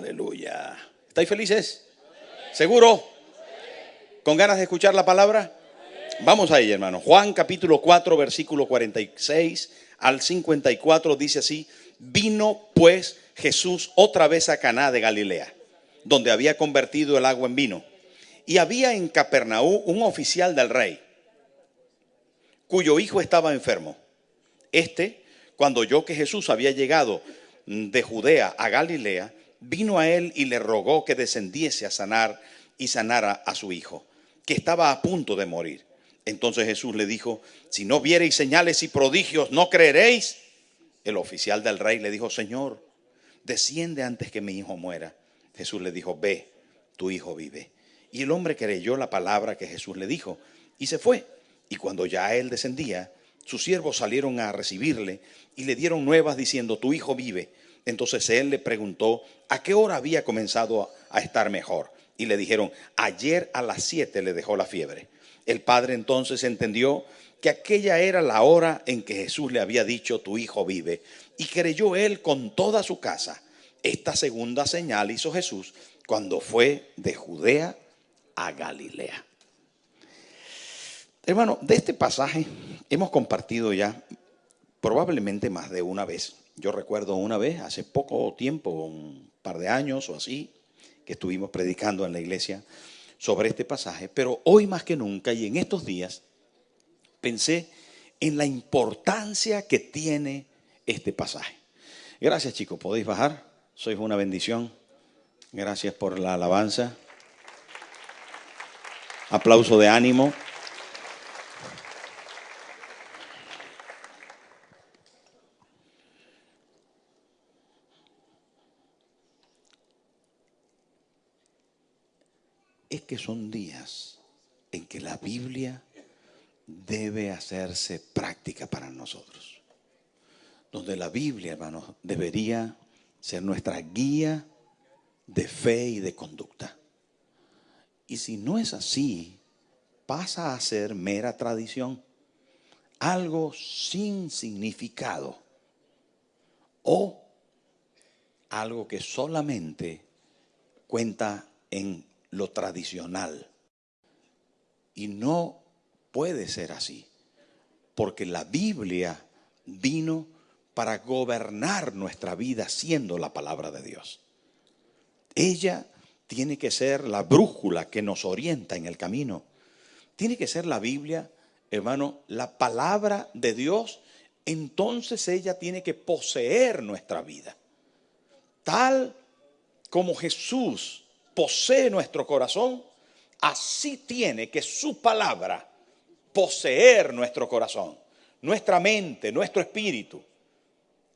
Aleluya. ¿Estáis felices? ¿Seguro? ¿Con ganas de escuchar la palabra? Vamos a ella, hermano. Juan capítulo 4, versículo 46 al 54 dice así: vino pues Jesús otra vez a Caná de Galilea, donde había convertido el agua en vino. Y había en Capernaum un oficial del rey, cuyo hijo estaba enfermo. Cuando oyó que Jesús había llegado de Judea a Galilea, vino a él y le rogó que descendiese a sanar y sanara a su hijo, que estaba a punto de morir. Entonces Jesús le dijo: si no viereis señales y prodigios, ¿no creeréis? El oficial del rey le dijo: Señor, desciende antes que mi hijo muera. Jesús le dijo: ve, tu hijo vive. Y el hombre creyó la palabra que Jesús le dijo y se fue. Y cuando ya él descendía, sus siervos salieron a recibirle y le dieron nuevas diciendo: tu hijo vive. Entonces él le preguntó a qué hora había comenzado a estar mejor. Y le dijeron: ayer a las 7 le dejó la fiebre. El padre entonces entendió que aquella era la hora en que Jesús le había dicho: tu hijo vive. Y creyó él con toda su casa. Esta segunda señal hizo Jesús cuando fue de Judea a Galilea. Hermano, de este pasaje hemos compartido ya probablemente más de una vez. Yo recuerdo una vez, hace poco tiempo, un par de años o así, que estuvimos predicando en la iglesia sobre este pasaje. Pero hoy más que nunca y en estos días pensé en la importancia que tiene este pasaje. Gracias, chicos, podéis bajar. Sois una bendición. Gracias por la alabanza. Aplauso de ánimo. Es que son días en que la Biblia debe hacerse práctica para nosotros. Donde la Biblia, hermanos, debería ser nuestra guía de fe y de conducta. Y si no es así, pasa a ser mera tradición, algo sin significado o algo que solamente cuenta en lo tradicional. Y no puede ser así, porque la Biblia vino para gobernar nuestra vida siendo la palabra de Dios. Ella tiene que ser la brújula que nos orienta en el camino. Tiene que ser la Biblia, hermano, la palabra de Dios. Entonces ella tiene que poseer nuestra vida. Tal como Jesús posee nuestro corazón, así tiene que su palabra poseer nuestro corazón, nuestra mente, nuestro espíritu.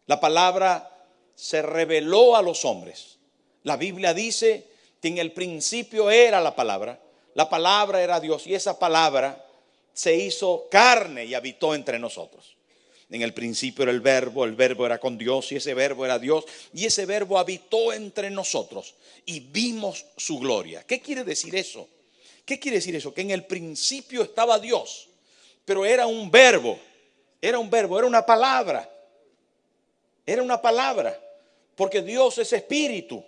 La palabra se reveló a los hombres. La Biblia dice que en el principio era la palabra era Dios, y esa palabra se hizo carne y habitó entre nosotros. En el principio era el verbo era con Dios y ese verbo era Dios y ese verbo habitó entre nosotros y vimos su gloria. ¿Qué quiere decir eso? ¿Qué quiere decir eso? Que en el principio estaba Dios, pero era un verbo, era una palabra. Era una palabra, porque Dios es espíritu.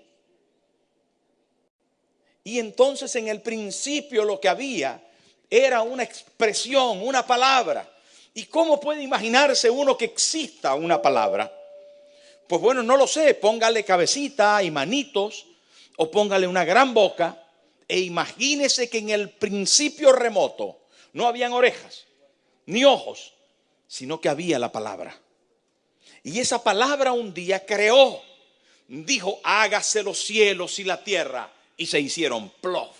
Y entonces en el principio lo que había era una expresión, una palabra. ¿Y cómo puede imaginarse uno que exista una palabra? Pues bueno, no lo sé, póngale cabecita y manitos o póngale una gran boca e imagínese que en el principio remoto no habían orejas ni ojos, sino que había la palabra. Y esa palabra un día creó, dijo: hágase los cielos y la tierra, y se hicieron plof.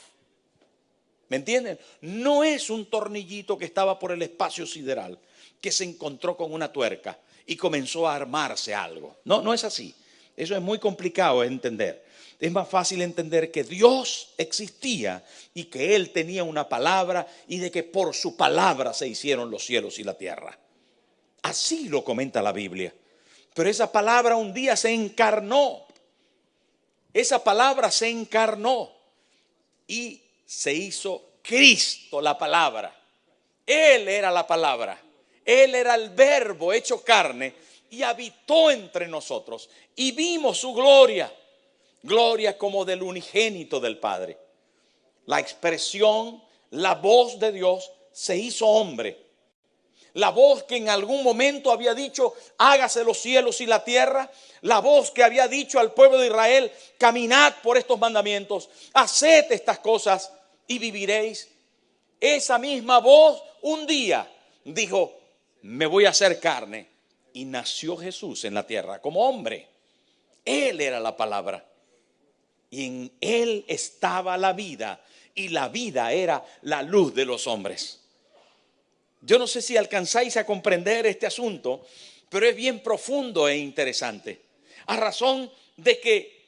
¿Me entienden? No es un tornillito que estaba por el espacio sideral que se encontró con una tuerca y comenzó a armarse algo. No es así. Eso es muy complicado de entender. Es más fácil entender que Dios existía y que Él tenía una palabra y de que por su palabra se hicieron los cielos y la tierra. Así lo comenta la Biblia. Pero esa palabra un día se encarnó. Esa palabra se encarnó y se hizo Cristo la palabra. Él era la palabra. Él era el verbo hecho carne y habitó entre nosotros y vimos su gloria. gloria como del unigénito del Padre. La expresión, la voz de Dios se hizo hombre. La voz que en algún momento había dicho, hágase los cielos y la tierra. La voz que había dicho al pueblo de Israel, caminad por estos mandamientos, haced estas cosas y viviréis. Esa misma voz un día dijo, me voy a hacer carne. Y nació Jesús en la tierra como hombre. Él era la palabra. Y en Él estaba la vida. Y la vida era la luz de los hombres. Yo no sé si alcanzáis a comprender este asunto, pero es bien profundo e interesante. A razón de que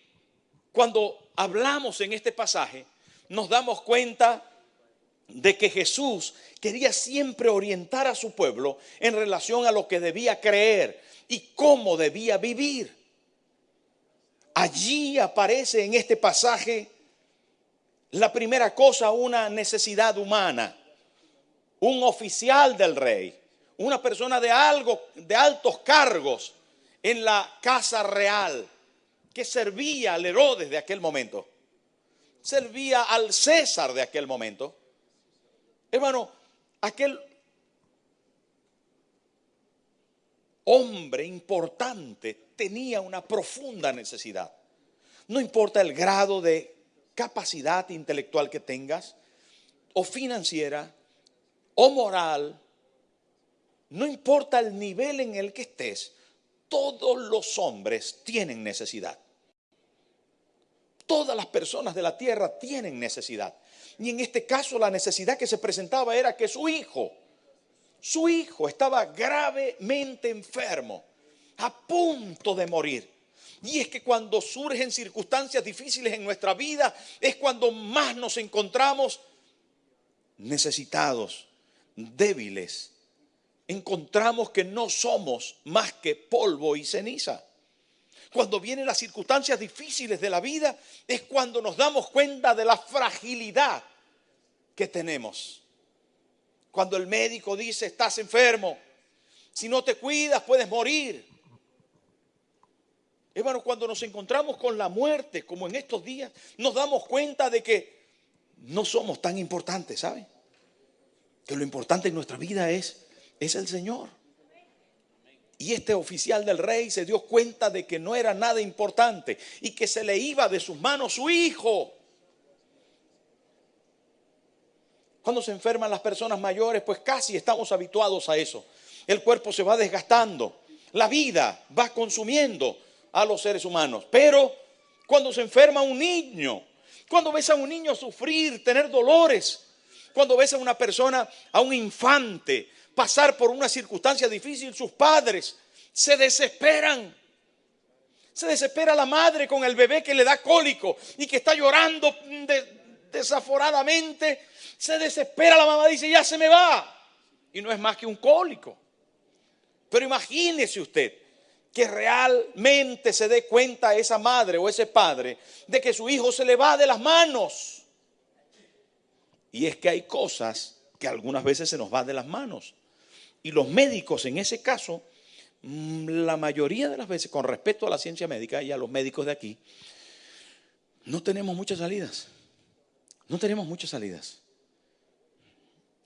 cuando hablamos en este pasaje, nos damos cuenta de que Jesús quería siempre orientar a su pueblo en relación a lo que debía creer y cómo debía vivir. Allí aparece en este pasaje la primera cosa, una necesidad humana. Un oficial del rey, una persona de altos cargos en la casa real, que servía al Herodes de aquel momento, servía al César de aquel momento. Hermano, aquel hombre importante tenía una profunda necesidad. No importa el grado de capacidad intelectual que tengas, o financiera, o moral, no importa el nivel en el que estés, todos los hombres tienen necesidad. Todas las personas de la tierra tienen necesidad. Y en este caso la necesidad que se presentaba era que su hijo estaba gravemente enfermo, a punto de morir. Y es que cuando surgen circunstancias difíciles en nuestra vida, es cuando más nos encontramos necesitados, débiles. Encontramos que no somos más que polvo y ceniza. Cuando vienen las circunstancias difíciles de la vida, es cuando nos damos cuenta de la fragilidad que tenemos. Cuando el médico dice, estás enfermo, si no te cuidas puedes morir. Hermano, cuando nos encontramos con la muerte, como en estos días, nos damos cuenta de que no somos tan importantes, ¿sabe? Que lo importante en nuestra vida es el Señor. Y este oficial del rey se dio cuenta de que no era nada importante y que se le iba de sus manos su hijo. Cuando se enferman las personas mayores, pues casi estamos habituados a eso. El cuerpo se va desgastando, la vida va consumiendo a los seres humanos. Pero cuando se enferma un niño, cuando ves a un niño sufrir, tener dolores, cuando ves a una persona, a un infante, pasar por una circunstancia difícil, sus padres se desesperan. Se desespera la madre con el bebé que le da cólico y que está llorando desaforadamente. Se desespera la mamá, dice, ya se me va. Y no es más que un cólico. Pero imagínese usted que realmente se dé cuenta esa madre o ese padre de que su hijo se le va de las manos. Y es que hay cosas que algunas veces se nos van de las manos. Y los médicos en ese caso, la mayoría de las veces, con respecto a la ciencia médica y a los médicos de aquí, no tenemos muchas salidas. No tenemos muchas salidas.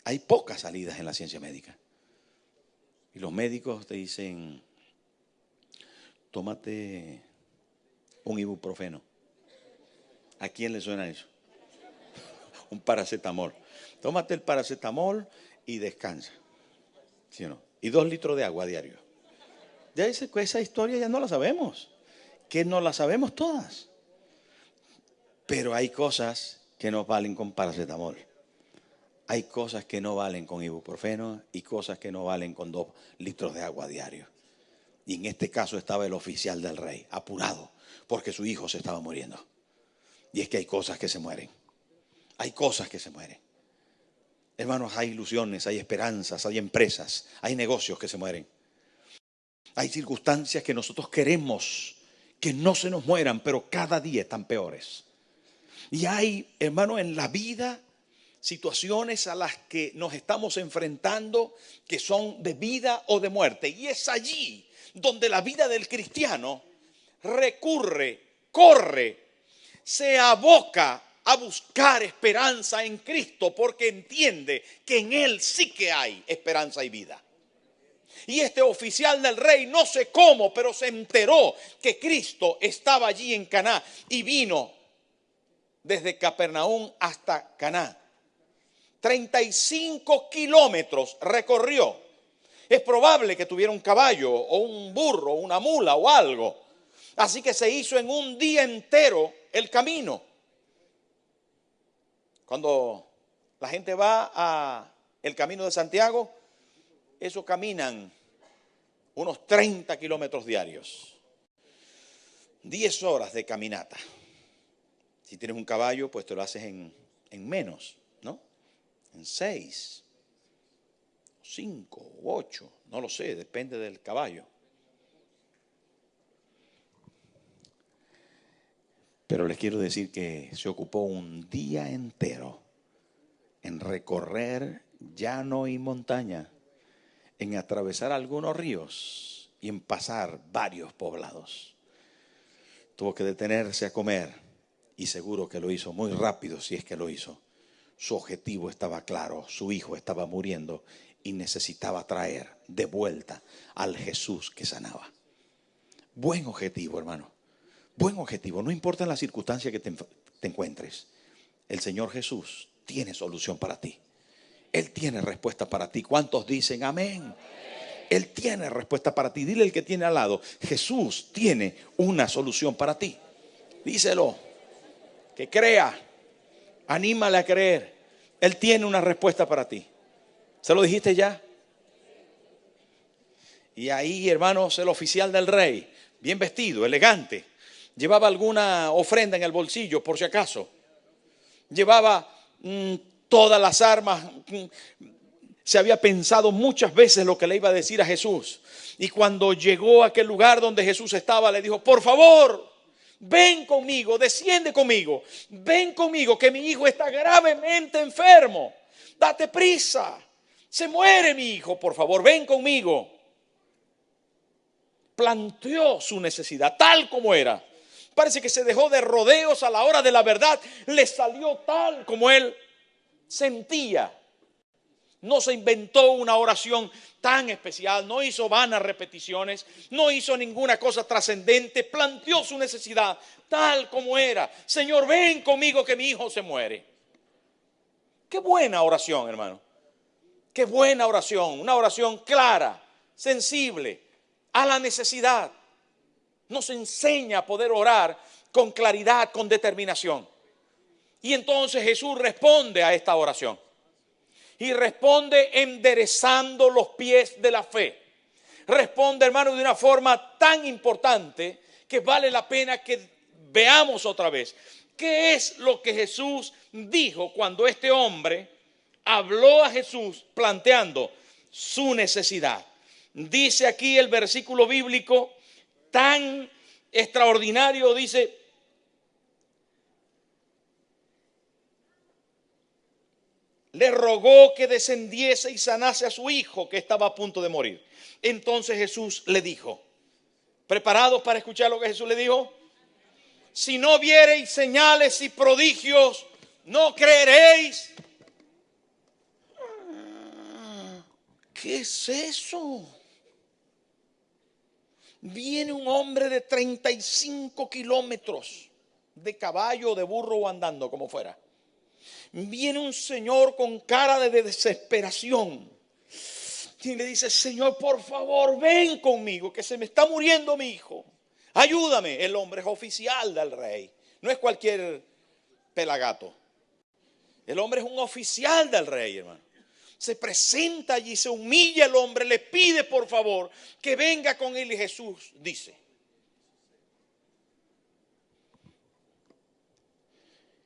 Hay pocas salidas en la ciencia médica. Y los médicos te dicen, tómate un ibuprofeno. ¿A quién le suena eso? Un paracetamol. Tómate el paracetamol y descansa. ¿Sí o no? Y 2 litros de agua diario. Ya esa historia ya no la sabemos. Que no la sabemos todas. Pero hay cosas que no valen con paracetamol. Hay cosas que no valen con ibuprofeno y cosas que no valen con 2 litros de agua diario. Y en este caso estaba el oficial del rey, apurado, porque su hijo se estaba muriendo. Y es que hay cosas que se mueren. Hay cosas que se mueren. Hermanos, hay ilusiones, hay esperanzas, hay empresas, hay negocios que se mueren. Hay circunstancias que nosotros queremos que no se nos mueran, pero cada día están peores. Y hay, hermano, en la vida situaciones a las que nos estamos enfrentando que son de vida o de muerte. Y es allí donde la vida del cristiano corre se aboca a buscar esperanza en Cristo porque entiende que en Él sí que hay esperanza y vida. Y este oficial del rey, no sé cómo, pero se enteró que Cristo estaba allí en Caná y vino desde Capernaum hasta Caná. 35 kilómetros recorrió. Es probable que tuviera un caballo o un burro, una mula o algo. Así que se hizo en un día entero el camino. Cuando la gente va a el Camino de Santiago, eso caminan unos 30 kilómetros diarios. 10 horas de caminata. Si tienes un caballo, pues te lo haces en menos, ¿no? En 6, 5 u 8, no lo sé, depende del caballo. Pero les quiero decir que se ocupó un día entero en recorrer llano y montaña, en atravesar algunos ríos y en pasar varios poblados. Tuvo que detenerse a comer y seguro que lo hizo muy rápido, si es que lo hizo. Su objetivo estaba claro, su hijo estaba muriendo y necesitaba traer de vuelta al Jesús que sanaba. Buen objetivo, hermano. Buen objetivo. No importa en la circunstancia que te encuentres. El Señor Jesús tiene solución para ti. Él tiene respuesta para ti. ¿Cuántos dicen amén? Él tiene respuesta para ti. Dile al que tiene al lado, Jesús tiene una solución para ti. Díselo. Que crea. Anímale a creer. Él tiene una respuesta para ti. ¿Se lo dijiste ya? Y ahí, hermanos, el oficial del rey, bien vestido, elegante, llevaba alguna ofrenda en el bolsillo por si acaso. Llevaba todas las armas. Se había pensado muchas veces lo que le iba a decir a Jesús. Y cuando llegó a aquel lugar donde Jesús estaba, le dijo, por favor, ven conmigo, desciende conmigo. Ven conmigo, que mi hijo está gravemente enfermo. Date prisa. Se muere mi hijo, por favor, ven conmigo. Planteó su necesidad tal como era. Parece que se dejó de rodeos a la hora de la verdad. Le salió tal como él sentía. No se inventó una oración tan especial, no hizo vanas repeticiones, no hizo ninguna cosa trascendente, planteó su necesidad tal como era. Señor, ven conmigo que mi hijo se muere. Qué buena oración, hermano. Qué buena oración, una oración clara, sensible, a la necesidad. Nos enseña a poder orar con claridad, con determinación. Y entonces Jesús responde a esta oración. Y responde enderezando los pies de la fe. Responde, hermano, de una forma tan importante que vale la pena que veamos otra vez. ¿Qué es lo que Jesús dijo cuando este hombre habló a Jesús planteando su necesidad? Dice aquí el versículo bíblico tan extraordinario, dice: le rogó que descendiese y sanase a su hijo que estaba a punto de morir. Entonces Jesús le dijo, ¿preparados para escuchar lo que Jesús le dijo? Si no viereis señales y prodigios, no creeréis. ¿Qué es eso? Viene un hombre de 35 kilómetros de caballo o de burro o andando, como fuera. Viene un señor con cara de desesperación y le dice: Señor, por favor, ven conmigo, que se me está muriendo mi hijo. Ayúdame. El hombre es oficial del rey, no es cualquier pelagato. El hombre es un oficial del rey, hermano. Se presenta allí, se humilla el hombre, le pide por favor que venga con él, y Jesús dice: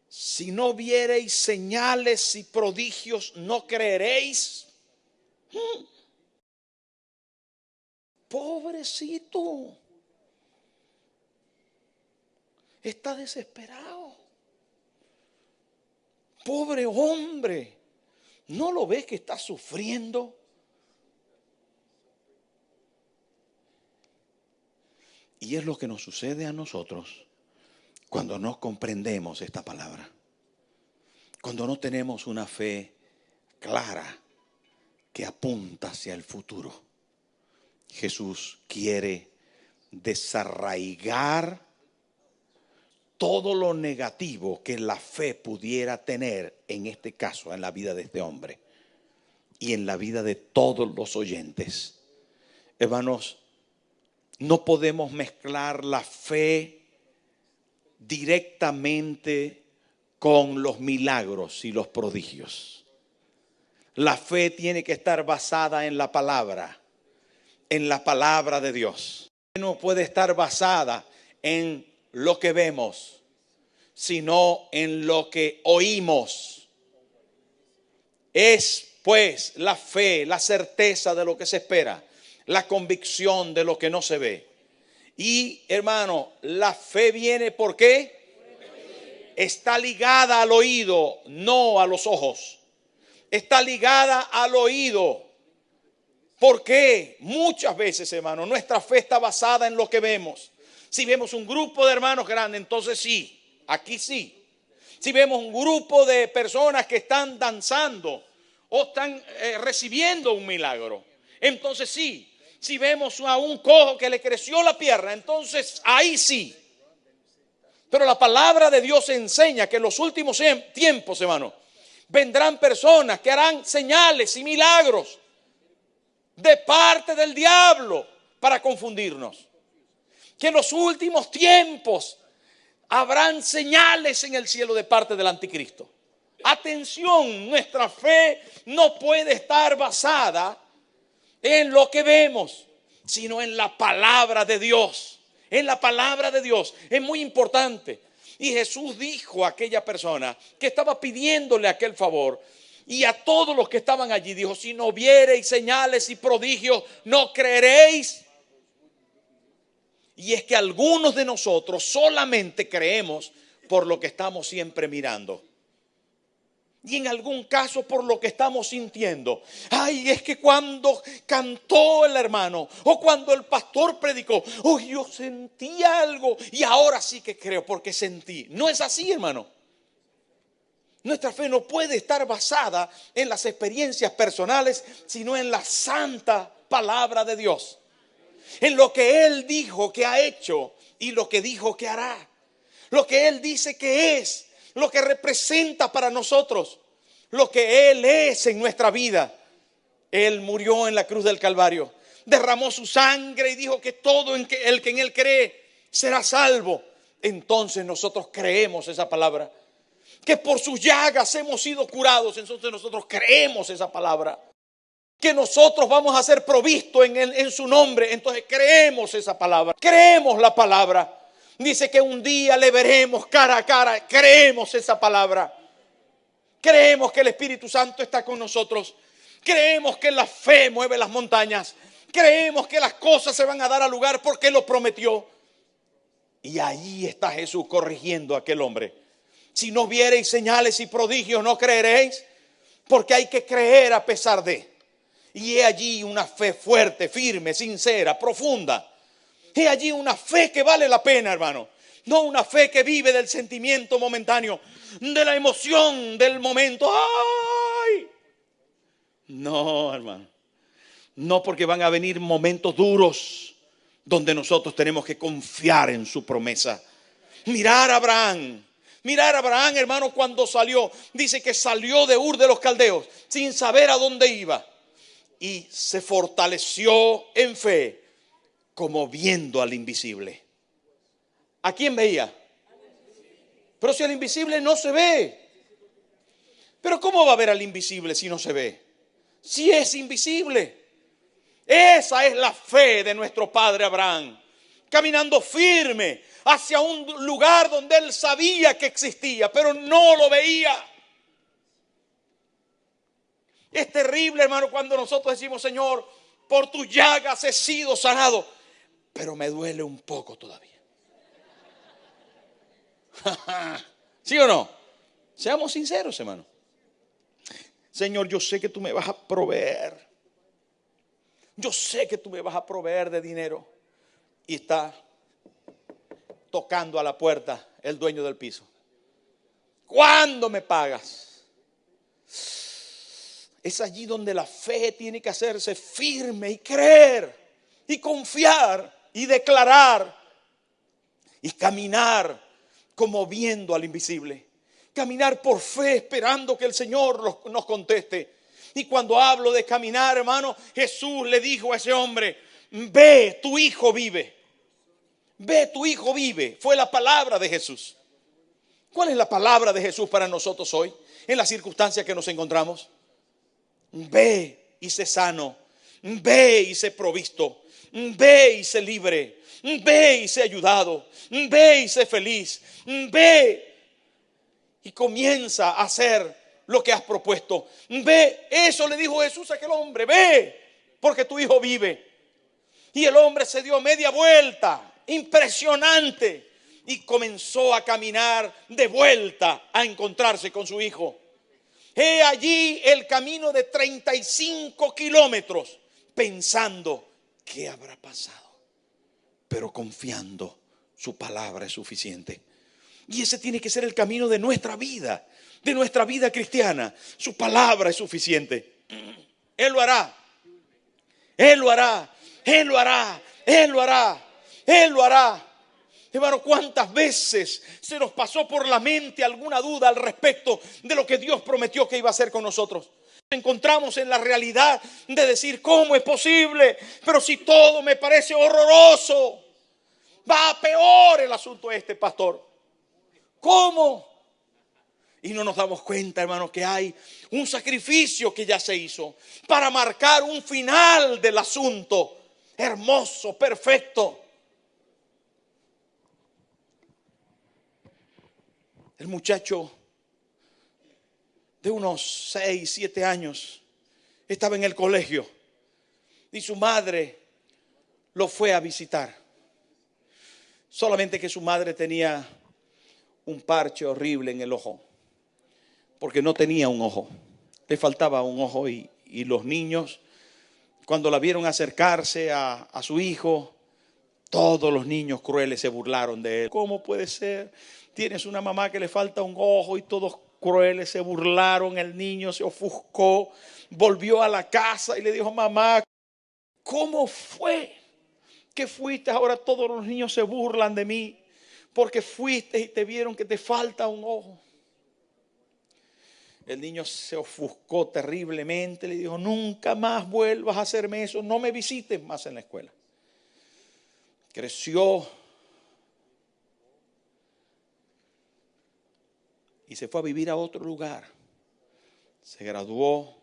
si no viereis señales y prodigios, no creeréis. Pobrecito, está desesperado. Pobre hombre, ¿no lo ves que está sufriendo? Y es lo que nos sucede a nosotros cuando no comprendemos esta palabra, cuando no tenemos una fe clara que apunta hacia el futuro. Jesús quiere desarraigar todo lo negativo que la fe pudiera tener, en este caso, en la vida de este hombre y en la vida de todos los oyentes. Hermanos, no podemos mezclar la fe directamente con los milagros y los prodigios. La fe tiene que estar basada en la palabra de Dios. No puede estar basada en lo que vemos, sino en lo que oímos. Es pues la fe, la certeza de lo que se espera, la convicción de lo que no se ve. Y hermano, la fe viene ¿por qué? Está ligada al oído, no a los ojos. Está ligada al oído. ¿Por qué? Muchas veces, hermano, nuestra fe está basada en lo que vemos. Si vemos un grupo de hermanos grandes, entonces sí, aquí sí. Si vemos un grupo de personas que están danzando o están recibiendo un milagro, entonces sí. Si vemos a un cojo que le creció la pierna, entonces ahí sí. Pero la palabra de Dios enseña que en los últimos tiempos, hermano, vendrán personas que harán señales y milagros de parte del diablo para confundirnos. Que en los últimos tiempos habrán señales en el cielo de parte del anticristo. Atención, nuestra fe no puede estar basada en lo que vemos, sino en la palabra de Dios. En la palabra de Dios. Es muy importante. Y Jesús dijo a aquella persona que estaba pidiéndole aquel favor, y a todos los que estaban allí dijo: si no viereis señales y prodigios, no creeréis. Y es que algunos de nosotros solamente creemos por lo que estamos siempre mirando. Y en algún caso por lo que estamos sintiendo. Ay, es que cuando cantó el hermano o cuando el pastor predicó, yo sentí algo y ahora sí que creo porque sentí. No es así, hermano. Nuestra fe no puede estar basada en las experiencias personales, sino en la santa palabra de Dios. En lo que Él dijo que ha hecho y lo que dijo que hará. Lo que Él dice que es. Lo que representa para nosotros, lo que Él es en nuestra vida. Él murió en la cruz del Calvario, derramó su sangre y dijo que todo el que en Él cree será salvo. Entonces nosotros creemos esa palabra, que por sus llagas hemos sido curados. Entonces nosotros creemos esa palabra, que nosotros vamos a ser provistos en su nombre. Entonces creemos esa palabra, creemos la palabra. Dice que un día le veremos cara a cara. Creemos esa palabra. Creemos que el Espíritu Santo está con nosotros. Creemos que la fe mueve las montañas. Creemos que las cosas se van a dar al lugar porque Él lo prometió. Y ahí está Jesús corrigiendo a aquel hombre. Si no viereis señales y prodigios, no creeréis, porque hay que creer a pesar de. Y he allí una fe fuerte, firme, sincera, profunda. He allí una fe que vale la pena, hermano. No una fe que vive del sentimiento momentáneo, de la emoción del momento. ¡Ay! No, hermano. No, porque van a venir momentos duros donde nosotros tenemos que confiar en su promesa. Mirar a Abraham, hermano, cuando salió. Dice que salió de Ur de los Caldeos sin saber a dónde iba. Y se fortaleció en fe, como viendo al invisible. ¿A quién veía? Pero si al invisible no se ve. Pero ¿cómo va a ver al invisible si no se ve? Si es invisible. Esa es la fe de nuestro padre Abraham. Caminando firme hacia un lugar donde él sabía que existía, pero no lo veía. Es terrible, hermano, cuando nosotros decimos: Señor, por tus llagas he sido sanado, pero me duele un poco todavía. ¿Sí o no? Seamos sinceros, hermano. Señor, yo sé que tú me vas a proveer. Yo sé que tú me vas a proveer de dinero. Y está tocando a la puerta el dueño del piso. ¿Cuándo me pagas? Es allí donde la fe tiene que hacerse firme y creer y confiar y declarar y caminar como viendo al invisible. Caminar por fe esperando que el Señor nos conteste. Y cuando hablo de caminar, hermano, Jesús le dijo a ese hombre: ve, tu hijo vive. Ve, tu hijo vive. Fue la palabra de Jesús. ¿Cuál es la palabra de Jesús para nosotros hoy, en las circunstancias que nos encontramos? Ve y sé sano. Ve y sé provisto. Ve y sé libre. Ve y sé ayudado. Ve y sé feliz. Ve y comienza a hacer lo que has propuesto. Ve, eso le dijo Jesús a aquel hombre. Ve, porque tu hijo vive. Y el hombre se dio media vuelta, impresionante, y comenzó a caminar de vuelta a encontrarse con su hijo. He allí el camino de 35 kilómetros, pensando qué habrá pasado, pero confiando su palabra es suficiente. Y ese tiene que ser el camino de nuestra vida cristiana. Su palabra es suficiente. Él lo hará. Él lo hará. Él lo hará. Él lo hará. Él lo hará. Hermano, ¿cuántas veces se nos pasó por la mente alguna duda al respecto de lo que Dios prometió que iba a hacer con nosotros? Nos encontramos en la realidad de decir: ¿cómo es posible? Pero si todo me parece horroroso. Va a peor el asunto pastor. ¿Cómo? Y no nos damos cuenta, hermanos, que hay un sacrificio que ya se hizo para marcar un final del asunto hermoso, perfecto. El muchacho de unos 6, 7 años estaba en el colegio y su madre lo fue a visitar. Solamente que su madre tenía un parche horrible en el ojo, porque no tenía un ojo, le faltaba un ojo, y los niños, cuando la vieron acercarse a su hijo, todos los niños crueles se burlaron de él. ¿Cómo puede ser? Tienes una mamá que le falta un ojo, y todos crueles se burlaron. El niño se ofuscó, volvió a la casa y le dijo: mamá, ¿cómo fue que fuiste? Ahora todos los niños se burlan de mí porque fuiste y te vieron que te falta un ojo. El niño se ofuscó terriblemente, le dijo: nunca más vuelvas a hacerme eso, no me visites más en la escuela. Creció y se fue a vivir a otro lugar. Se graduó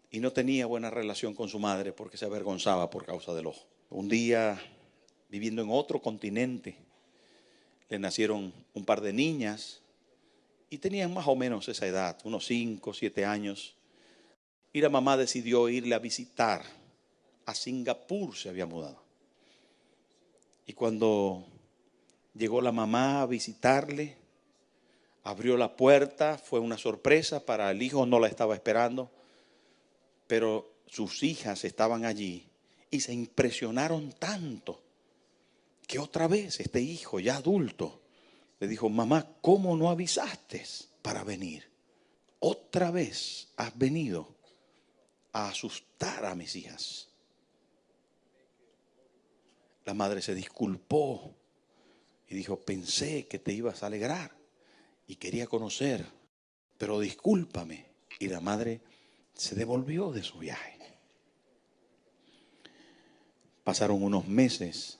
y no tenía buena relación con su madre porque se avergonzaba por causa del ojo. Un día, viviendo en otro continente, le nacieron un par de niñas y tenían más o menos esa edad, unos 5, 7 años. Y la mamá decidió irle a visitar. A Singapur se había mudado. Y cuando llegó la mamá a visitarle, abrió la puerta, fue una sorpresa para el hijo, no la estaba esperando, pero sus hijas estaban allí y se impresionaron tanto que otra vez este hijo, ya adulto, le dijo: mamá, ¿cómo no avisaste para venir? Otra vez has venido a asustar a mis hijas. La madre se disculpó y dijo: pensé que te ibas a alegrar y quería conocer, pero discúlpame. Y la madre se devolvió de su viaje. Pasaron unos meses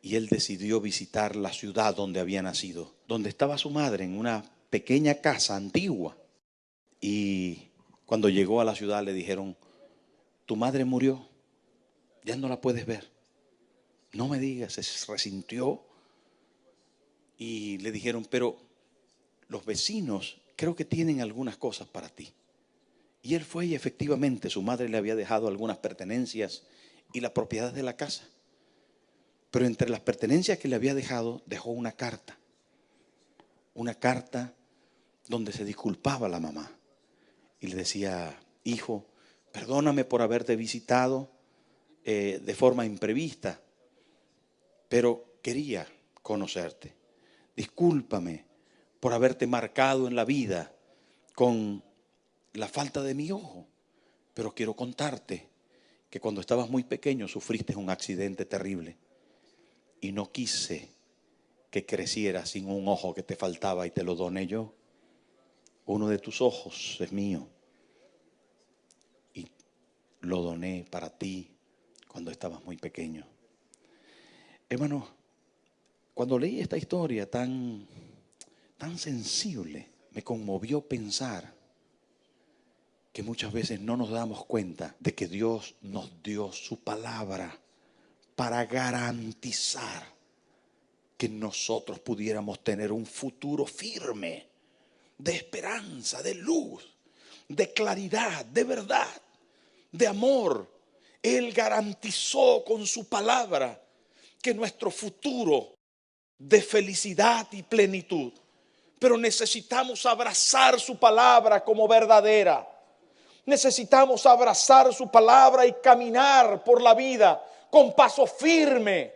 y él decidió visitar la ciudad donde había nacido, donde estaba su madre, en una pequeña casa antigua. Y cuando llegó a la ciudad le dijeron: tu madre murió, ya no la puedes ver. No me digas. Se resintió y le dijeron: pero los vecinos creo que tienen algunas cosas para ti. Y él fue y efectivamente su madre le había dejado algunas pertenencias y la propiedad de la casa. Pero entre las pertenencias que le había dejado, dejó una carta. Una carta donde se disculpaba la mamá. Y le decía: hijo, perdóname por haberte visitado de forma imprevista, pero quería conocerte. discúlpame por haberte marcado en la vida con la falta de mi ojo. Pero quiero contarte que cuando estabas muy pequeño sufriste un accidente terrible y no quise que crecieras sin un ojo que te faltaba y te lo doné yo. Uno de tus ojos es mío y lo doné para ti cuando estabas muy pequeño. Hermano, cuando leí esta historia tan sensible, me conmovió pensar que muchas veces no nos damos cuenta de que Dios nos dio su palabra para garantizar que nosotros pudiéramos tener un futuro firme, de esperanza, de luz, de claridad, de verdad, de amor. Él garantizó con su palabra que nuestro futuro de felicidad y plenitud. Pero necesitamos abrazar su palabra como verdadera. Necesitamos abrazar su palabra y caminar por la vida con paso firme,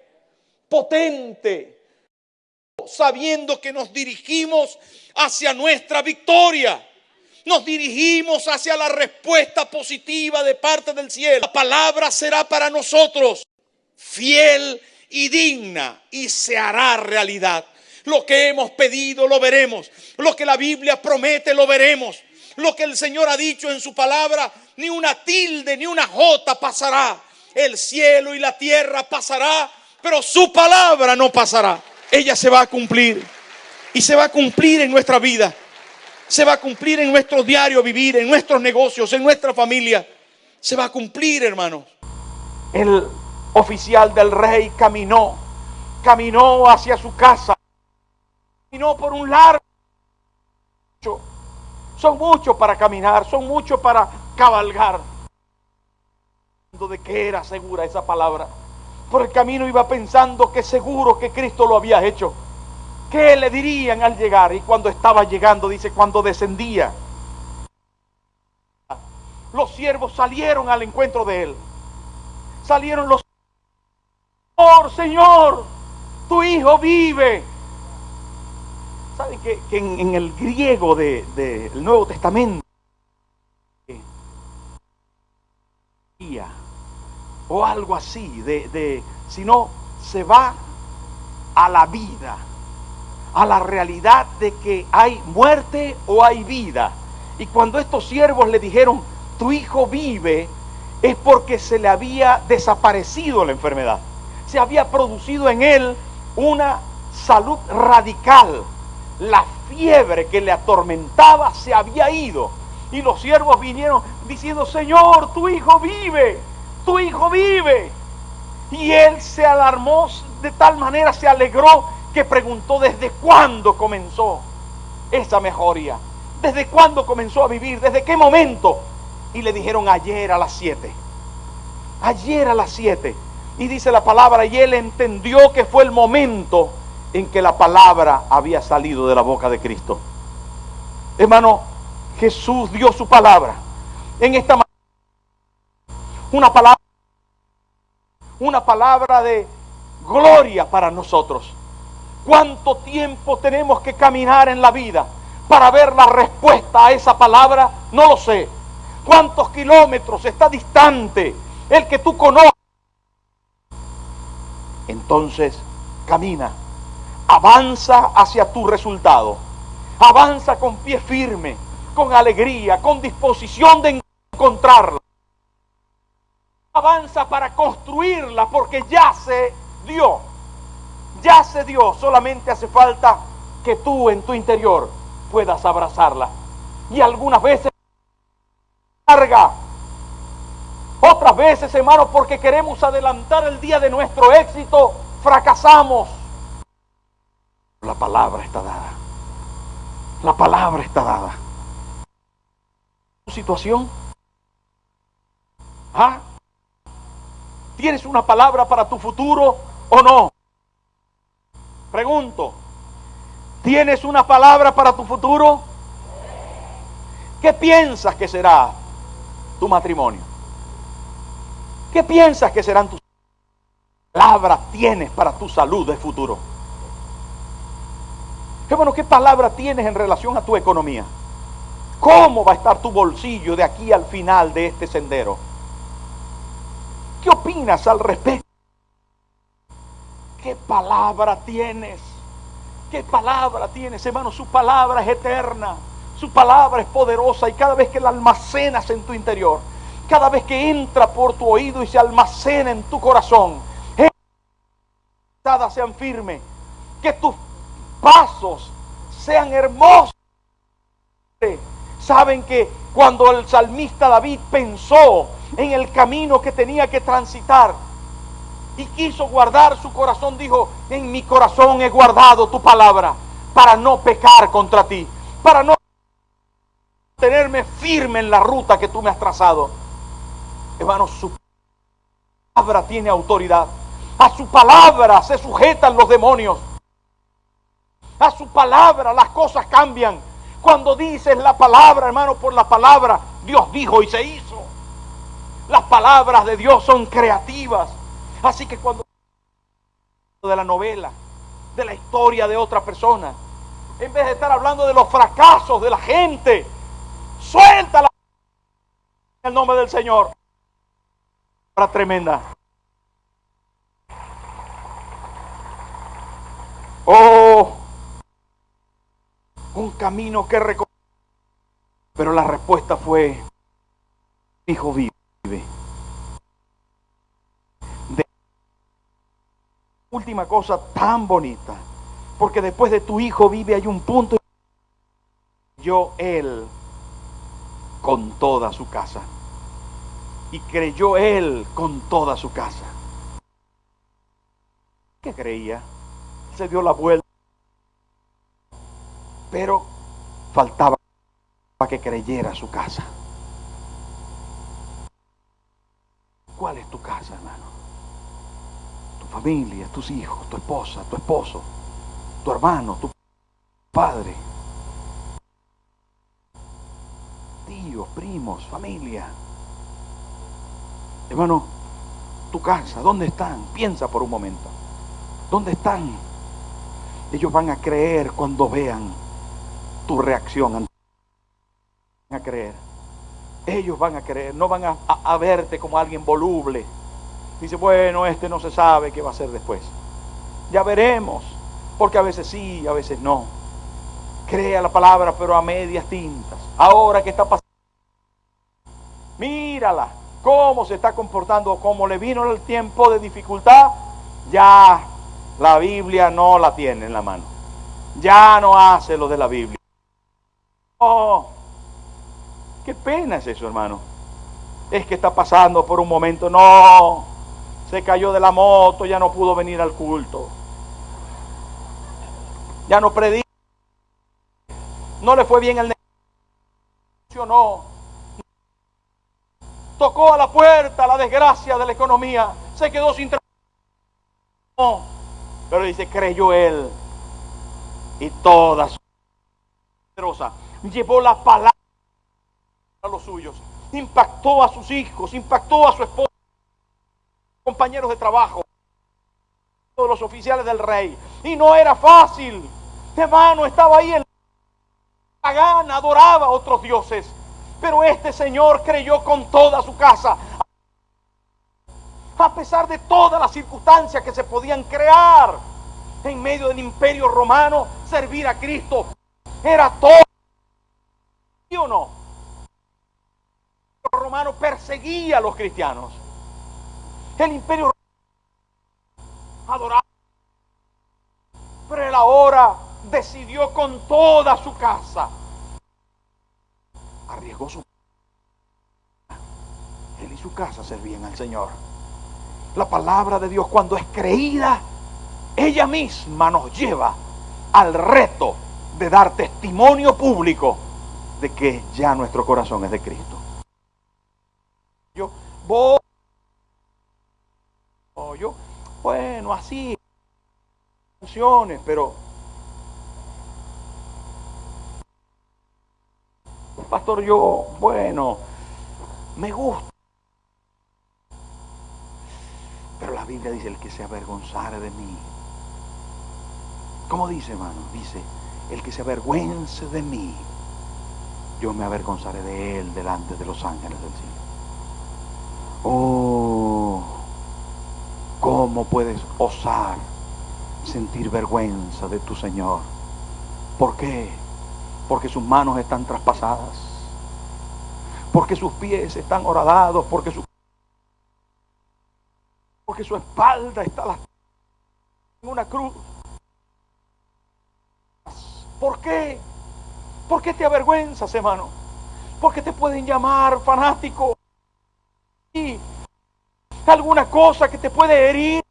potente, sabiendo que nos dirigimos hacia nuestra victoria. Nos dirigimos hacia la respuesta positiva de parte del cielo. La palabra será para nosotros fiel y digna y se hará realidad. Lo que hemos pedido lo veremos. Lo que la Biblia promete lo veremos. Lo que el Señor ha dicho en su palabra, ni una tilde ni una jota pasará. El cielo y la tierra pasará, pero su palabra no pasará. Ella se va a cumplir y se va a cumplir en nuestra vida. Se va a cumplir en nuestro diario vivir, en nuestros negocios, en nuestra familia. Se va a cumplir, hermanos. El oficial del rey caminó hacia su casa. Caminó por un largo. Son muchos para caminar, son muchos para cabalgar. De que era segura esa palabra. Por el camino iba pensando que seguro que Cristo lo había hecho. ¿Qué le dirían al llegar? Y cuando estaba llegando, dice, cuando descendía, los siervos salieron al encuentro de él. Salieron los Señor, tu hijo vive. ¿Saben que en el griego del Nuevo Testamento o algo así, sino se va a la vida, a la realidad de que hay muerte o hay vida? Y cuando estos siervos le dijeron, tu hijo vive, es porque se le había desaparecido la enfermedad. Se había producido en él una salud radical. La fiebre que le atormentaba se había ido. Y los siervos vinieron diciendo, Señor, tu hijo vive, tu hijo vive. Y él se alarmó de tal manera, se alegró, que preguntó desde cuándo comenzó esa mejoría. ¿Desde cuándo comenzó a vivir? ¿Desde qué momento? Y le dijeron, ayer a las 7. Ayer a las 7. Y dice la palabra, y él entendió que fue el momento en que la palabra había salido de la boca de Cristo. Hermano, Jesús dio su palabra. En esta manera, una palabra de gloria para nosotros. ¿Cuánto tiempo tenemos que caminar en la vida para ver la respuesta a esa palabra? No lo sé. ¿Cuántos kilómetros está distante el que tú conoces? Entonces, camina, avanza hacia tu resultado. Avanza con pie firme, con alegría, con disposición de encontrarla. Avanza para construirla, porque ya se dio. Ya se dio, solamente hace falta que tú en tu interior puedas abrazarla. Y algunas veces larga, otras veces, hermanos, porque queremos adelantar el día de nuestro éxito, fracasamos. La palabra está dada. La palabra está dada. ¿Tu situación? ¿Ah? ¿Tienes una palabra para tu futuro o no? Pregunto, ¿tienes una palabra para tu futuro? ¿Qué piensas que será tu matrimonio? ¿Qué piensas que serán tus palabras tienes para tu salud de futuro? Hermano, ¿qué palabra tienes en relación a tu economía? ¿Cómo va a estar tu bolsillo de aquí al final de este sendero? ¿Qué opinas al respecto? ¿Qué palabra tienes? ¿Qué palabra tienes, hermano? Su palabra es eterna. Su palabra es poderosa y cada vez que la almacenas en tu interior, cada vez que entra por tu oído y se almacena en tu corazón, sean firmes, que tus pasos sean hermosos. Saben que cuando el salmista David pensó en el camino que tenía que transitar y quiso guardar su corazón, dijo: en mi corazón he guardado tu palabra para no pecar contra ti, para no tenerme firme en la ruta que tú me has trazado. Hermanos, su palabra tiene autoridad. A su palabra se sujetan los demonios. A su palabra las cosas cambian. Cuando dices la palabra, hermano, por la palabra, Dios dijo y se hizo. Las palabras de Dios son creativas. Así que cuando de la novela, de la historia de otra persona, en vez de estar hablando de los fracasos de la gente, suéltala en el nombre del Señor. Para tremenda. Oh, un camino que recorrer. Pero la respuesta fue: hijo, vive. Última cosa tan bonita, porque después de tu hijo vive hay un punto. Él con toda su casa. Y creyó él con toda su casa. ¿Qué creía? Se dio la vuelta. Pero faltaba que creyera su casa. ¿Cuál es tu casa, hermano? Tu familia, tus hijos, tu esposa, tu esposo, tu hermano, tu padre, tíos, primos, familia. Hermano, tu casa, ¿dónde están? Piensa por un momento. ¿Dónde están? Ellos van a creer cuando vean tu reacción. Van a creer. Ellos van a creer. No van a verte como alguien voluble. Dice: bueno, este no se sabe qué va a hacer después. Ya veremos. Porque a veces sí, a veces no. Crea la palabra, pero a medias tintas. Ahora que está pasando, mírala, cómo se está comportando, cómo le vino el tiempo de dificultad. Ya la Biblia no la tiene en la mano. Ya no hace lo de la Biblia. Oh, qué pena es eso, hermano. Es que está pasando por un momento. No, se cayó de la moto, ya no pudo venir al culto. Ya no predica. No le fue bien el negocio, no. Tocó a la puerta la desgracia de la economía. Se quedó sin trabajo. No. Pero dice: creyó él. Y toda su poderosa llevó la palabra a los suyos. Impactó a sus hijos, impactó a su esposa, compañeros de trabajo, todos los oficiales del rey. Y no era fácil. Hermano, estaba ahí en la gana, adoraba a otros dioses. Pero este señor creyó con toda su casa. A pesar de todas las circunstancias que se podían crear en medio del imperio romano, servir a Cristo era todo. ¿Sí o no? El romano perseguía a los cristianos. El imperio romano adoraba. Pero él ahora decidió con toda su casa. Arriesgó su vida. Él y su casa servían al Señor. La palabra de Dios, cuando es creída, ella misma nos lleva al reto de dar testimonio público de que ya nuestro corazón es de Cristo. Bueno, así funciones, pero pastor, bueno, me gusta. Pero la Biblia dice: el que se avergonzare de mí. ¿Cómo dice, hermano? Dice: El que se avergüence de mí, yo me avergonzaré de él delante de los ángeles del cielo. Oh, ¿cómo puedes osar sentir vergüenza de tu Señor? ¿Por qué? Porque sus manos están traspasadas, porque sus pies están horadados, porque su espalda está en una cruz. ¿Por qué? ¿Por qué te avergüenzas, hermano? Porque te pueden llamar fanático y alguna cosa que te puede herir.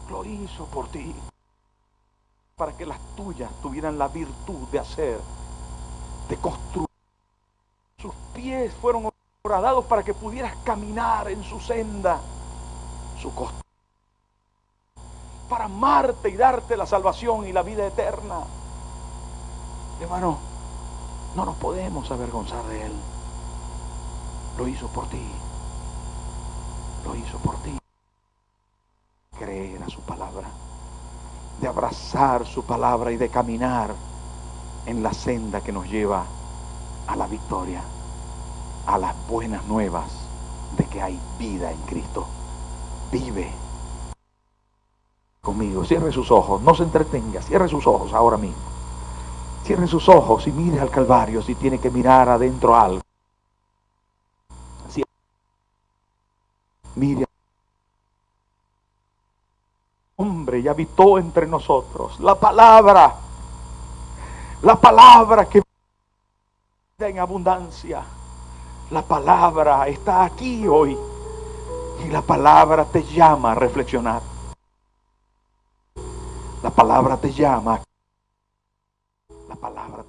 Lo hizo por ti, para que las tuyas tuvieran la virtud de hacer, de construir. Sus pies fueron horadados para que pudieras caminar en su senda, su costumbre, para amarte y darte la salvación y la vida eterna. Hermano, no nos podemos avergonzar de Él. Lo hizo por ti. Lo hizo por ti. Creer a su palabra, de abrazar su palabra y de caminar en la senda que nos lleva a la victoria, a las buenas nuevas de que hay vida en Cristo. Vive conmigo. Cierre sus ojos, no se entretenga, cierre sus ojos ahora mismo. Cierre sus ojos y mire al Calvario si tiene que mirar adentro algo. Mire, hombre, y habitó entre nosotros la palabra que da en abundancia. La palabra está aquí hoy y la palabra te llama a reflexionar. La palabra te llama. La palabra